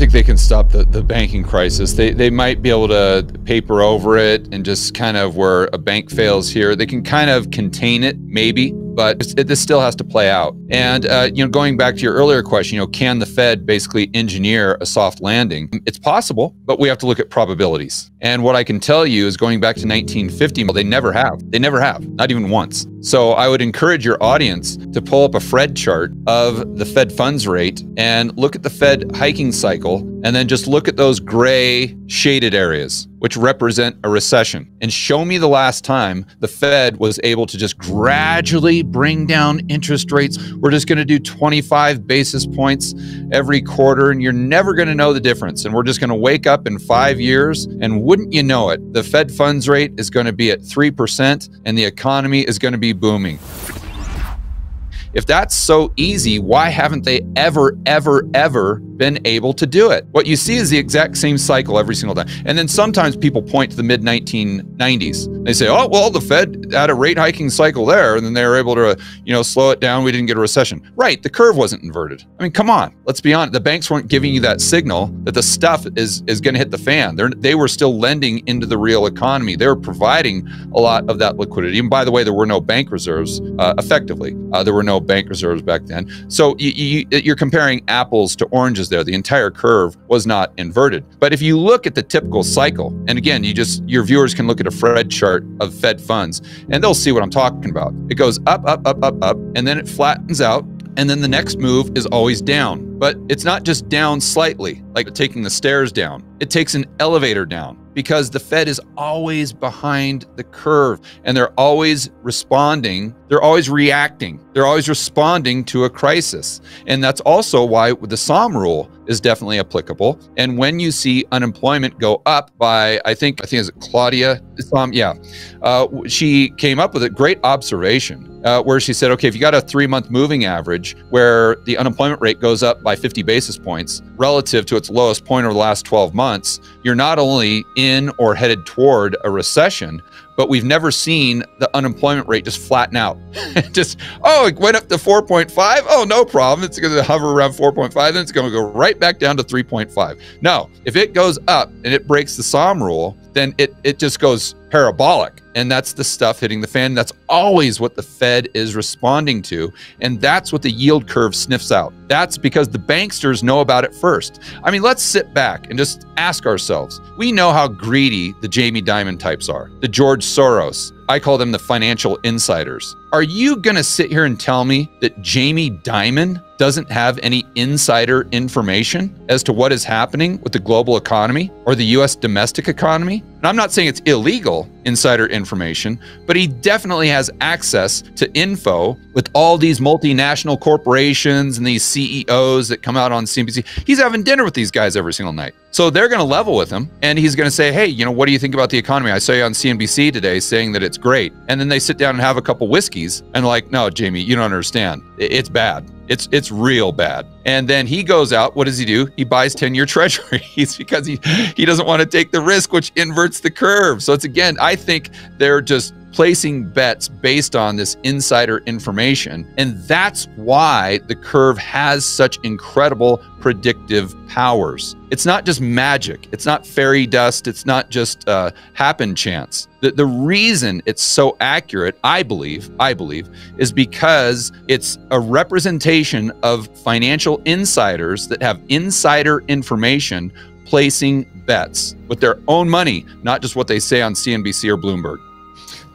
think they can stop the banking crisis. They might be able to paper over it and just kind of where a bank fails here, they can kind of contain it, maybe. But this still has to play out. And, going back to your earlier question, can the Fed basically engineer a soft landing? It's possible, but we have to look at probabilities. And what I can tell you is going back to 1950, well, they never have. They never have, not even once. So I would encourage your audience to pull up a Fred chart of the Fed funds rate and look at the Fed hiking cycle, and then just look at those gray shaded areas, which represent a recession. And show me the last time the Fed was able to just gradually bring down interest rates. We're just going to do 25 basis points every quarter, and you're never going to know the difference. And we're just going to wake up in 5 years, and wouldn't you know it, the Fed funds rate is going to be at 3%, and the economy is going to be booming. If that's so easy, why haven't they ever been able to do it? What you see is the exact same cycle every single time. And then sometimes people point to the mid-1990s. They say, oh, well, the Fed had a rate hiking cycle there, and then they were able to, slow it down. We didn't get a recession. Right, the curve wasn't inverted. I mean, come on, let's be honest. The banks weren't giving you that signal that the stuff is going to hit the fan. They were still lending into the real economy. They were providing a lot of that liquidity. And by the way, there were no bank reserves, effectively. There were no bank reserves back then. So you're comparing apples to oranges there. The entire curve was not inverted. But if you look at the typical cycle, and again, your viewers can look at a Fred chart of Fed funds, and they'll see what I'm talking about. It goes up, and then it flattens out, and then the next move is always down. But it's not just down slightly, like taking the stairs down. It takes an elevator down, because the Fed is always behind the curve, and they're always responding. They're always reacting. They're always responding to a crisis. And that's also why the SOM rule is definitely applicable. And when you see unemployment go up by, I think it's Claudia, she came up with a great observation where she said, okay, if you got a 3-month moving average where the unemployment rate goes up by 50 basis points relative to its lowest point over the last 12 months, you're not only in or headed toward a recession, but we've never seen the unemployment rate just flatten out. It went up to 4.5. Oh, no problem. It's going to hover around 4.5. Then it's going to go right back down to 3.5. No, if it goes up and it breaks the SOM rule, then it just goes parabolic. And that's the stuff hitting the fan. That's always what the Fed is responding to. And that's what the yield curve sniffs out. That's because the banksters know about it first. I mean, let's sit back and just ask ourselves. We know how greedy the Jamie Dimon types are, the George Soros. I call them the financial insiders. Are you going to sit here and tell me that Jamie Dimon doesn't have any insider information as to what is happening with the global economy or the U.S. domestic economy? And I'm not saying it's illegal insider information, but he definitely has access to info with all these multinational corporations and these CEOs that come out on CNBC. He's having dinner with these guys every single night. So they're going to level with him, and he's going to say, hey, what do you think about the economy? I saw you on CNBC today saying that it's great. And then they sit down and have a couple whiskeys and like, no, Jamie, you don't understand. It's bad. It's real bad. And then he goes out. What does he do? He buys 10-year treasuries because he doesn't want to take the risk, which inverts the curve. So it's, again, I think they're just placing bets based on this insider information. And that's why the curve has such incredible predictive powers. It's not just magic. It's not fairy dust. It's not just happen chance. The reason it's so accurate, I believe, is because it's a representation of financial insiders that have insider information placing bets with their own money, not just what they say on CNBC or Bloomberg.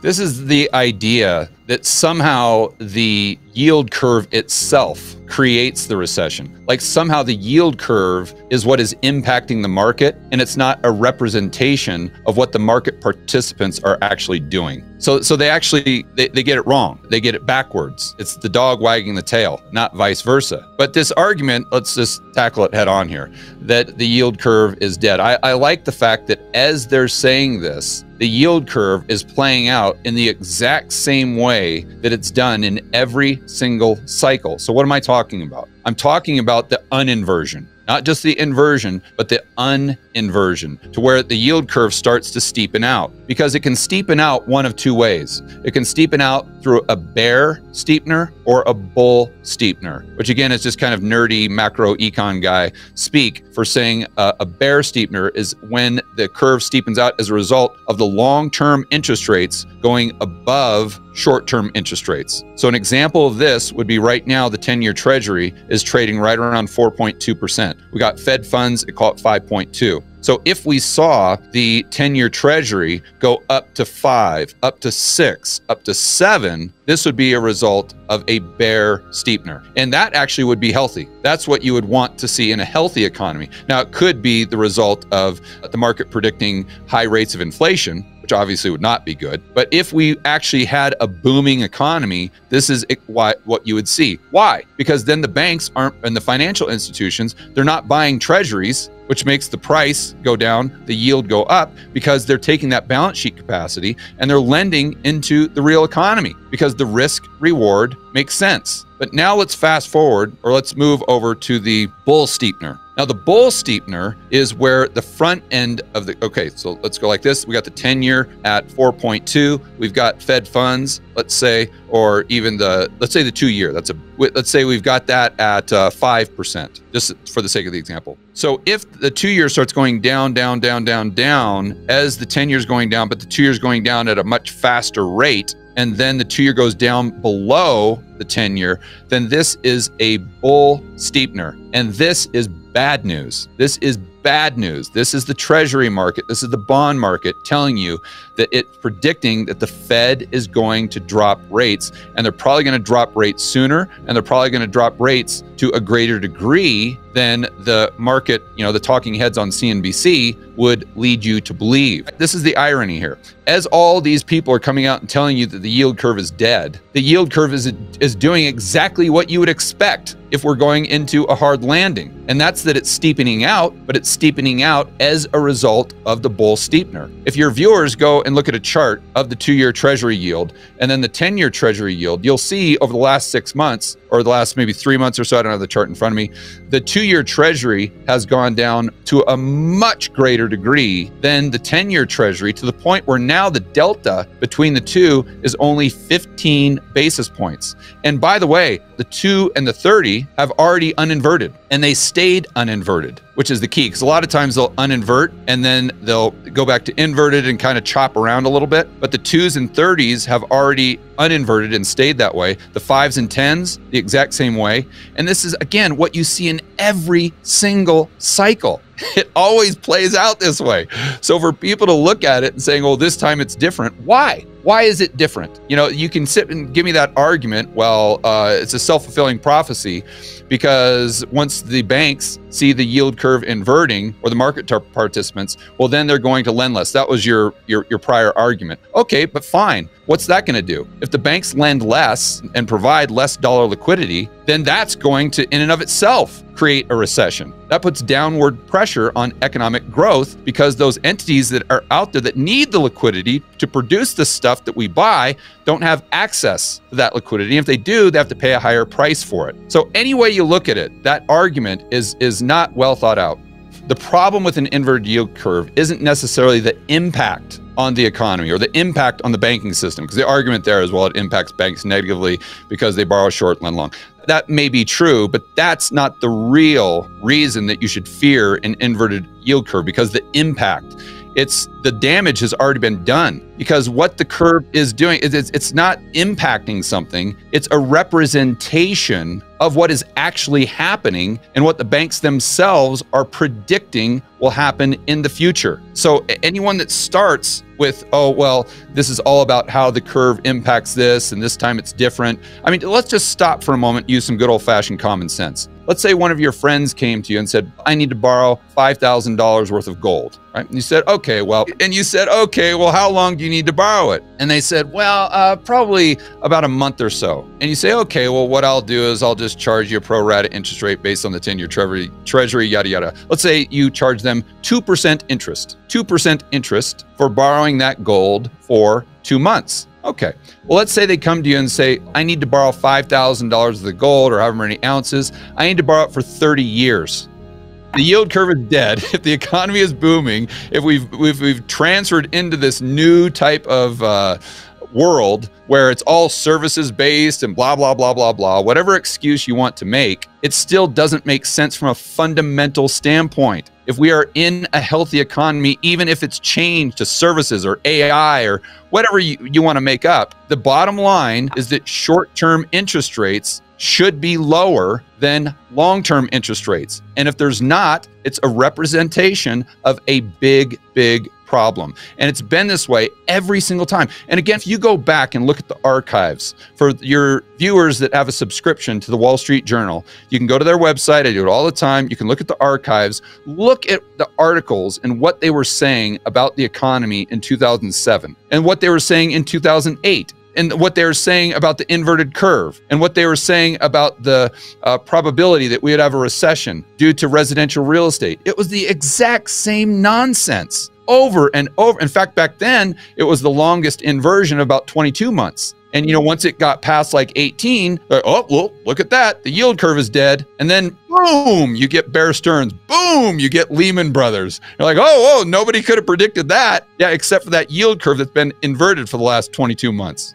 This is the idea that somehow the yield curve itself creates the recession. Like somehow the yield curve is what is impacting the market, and it's not a representation of what the market participants are actually doing. So they get it wrong. They get it backwards. It's the dog wagging the tail, not vice versa. But this argument, let's just tackle it head on here, that the yield curve is dead. I like the fact that as they're saying this, the yield curve is playing out in the exact same way that it's done in every single cycle. So what am I talking about? I'm talking about the uninversion. not just the inversion, but the uninversion, to where the yield curve starts to steepen out. Because it can steepen out one of two ways. It can steepen out through a bear steepener or a bull steepener, which again is just kind of nerdy macro econ guy speak for saying a bear steepener is when the curve steepens out as a result of the long-term interest rates going above short-term interest rates. So an example of this would be right now the 10-year Treasury is trading right around 4.2%. We got Fed funds, they call it 5.2. So if we saw the 10-year Treasury go up to 5, up to 6, up to 7, this would be a result of a bear steepener. And that actually would be healthy. That's what you would want to see in a healthy economy. Now, it could be the result of the market predicting high rates of inflation, which obviously would not be good. But if we actually had a booming economy, this is what you would see. Why? Because then the banks aren't, and the financial institutions, they're not buying treasuries, which makes the price go down, the yield go up, because they're taking that balance sheet capacity and they're lending into the real economy because the risk reward makes sense. But now let's fast forward, or let's move over to the bull steepener. Now the bull steepener is where the front end of the, okay, so let's go like this. We got the 10-year at 4.2. We've got Fed funds, let's say, or even let's say the 2-year. Let's say we've got that at 5%, just for the sake of the example. So if the 2-year starts going down, down, down, down, down, as the 10-year is going down, but the 2-year is going down at a much faster rate, and then the 2-year goes down below the 10-year, then this is a bull steepener. And this is bad news. This is bad news. This is the treasury market. This is the bond market telling you that it's predicting that the Fed is going to drop rates, and they're probably going to drop rates sooner, and they're probably going to drop rates to a greater degree than the market, the talking heads on CNBC would lead you to believe. This is the irony here. As all these people are coming out and telling you that the yield curve is dead, the yield curve is doing exactly what you would expect if we're going into a hard landing. And that's that it's steepening out, but it's steepening out as a result of the bull steepener. If your viewers go and look at a chart of the 2-year Treasury yield and then the 10-year Treasury yield, you'll see over the last 6 months, or the last maybe 3 months or so, I don't have the chart in front of me, the 2-year Treasury has gone down to a much greater degree than the 10-year Treasury, to the point where now the delta between the two is only 15 basis points. And by the way, the 2 and the 30 have already uninverted, and they stayed uninverted, which is the key, because a lot of times they'll uninvert and then they'll go back to inverted and kind of chop around a little bit. But the 2s and 30s have already uninverted and stayed that way. The 5s and 10s, the exact same way. And this is, again, what you see in every single cycle. It always plays out this way. So for people to look at it and saying, oh, this time it's different, why? Why is it different? You can sit and give me that argument, well, it's a self-fulfilling prophecy, because once the banks see the yield curve inverting, or the market participants, well, then they're going to lend less. That was your prior argument. Okay, but fine. What's that going to do? If the banks lend less and provide less dollar liquidity, then that's going to, in and of itself, create a recession. That puts downward pressure on economic growth, because those entities that are out there that need the liquidity to produce the stuff that we buy don't have access to that liquidity. If they do, they have to pay a higher price for it. So any way you look at it, that argument is not well thought out. The problem with an inverted yield curve isn't necessarily the impact on the economy or the impact on the banking system, because the argument there is, well, it impacts banks negatively because they borrow short, lend long. That may be true, but that's not the real reason that you should fear an inverted yield curve, because the impact, the damage has already been done. Because what the curve is doing is it's not impacting something, it's a representation of what is actually happening and what the banks themselves are predicting will happen in the future. So anyone that starts with, oh, well, this is all about how the curve impacts this, and this time it's different. I mean, let's just stop for a moment, use some good old-fashioned common sense. Let's say one of your friends came to you and said, I need to borrow $5,000 worth of gold, right? And you said, okay, well, how long do you need to borrow it? And they said, well, probably about a month or so. And you say, okay, well, what I'll do is I'll just charge you a pro rata interest rate based on the 10-year treasury, yada, yada. Let's say you charge them 2% interest for borrowing that gold for 2 months. Okay, well, let's say they come to you and say, I need to borrow $5,000 of the gold, or however many ounces. I need to borrow it for 30 years. the yield curve is dead, if the economy is booming, if we've transferred into this new type of world where it's all services based and blah, blah, blah, blah, blah, whatever excuse you want to make, it still doesn't make sense from a fundamental standpoint. If we are in a healthy economy, even if it's changed to services or AI or whatever you want to make up, the bottom line is that short-term interest rates should be lower than long-term interest rates. And if there's not, it's a representation of a big, big problem. And it's been this way every single time. And again, if you go back and look at the archives, for your viewers that have a subscription to the Wall Street Journal, you can go to their website. I do it all the time. You can look at the archives, look at the articles and what they were saying about the economy in 2007 and what they were saying in 2008. And what they were saying about the inverted curve and what they were saying about the probability that we would have a recession due to residential real estate. It was the exact same nonsense over and over. In fact, back then, it was the longest inversion, about 22 months. And, you know, once it got past like 18, oh, well, look at that. The yield curve is dead. And then, boom, you get Bear Stearns. Boom, you get Lehman Brothers. You're like, oh, nobody could have predicted that. Yeah, except for that yield curve that's been inverted for the last 22 months.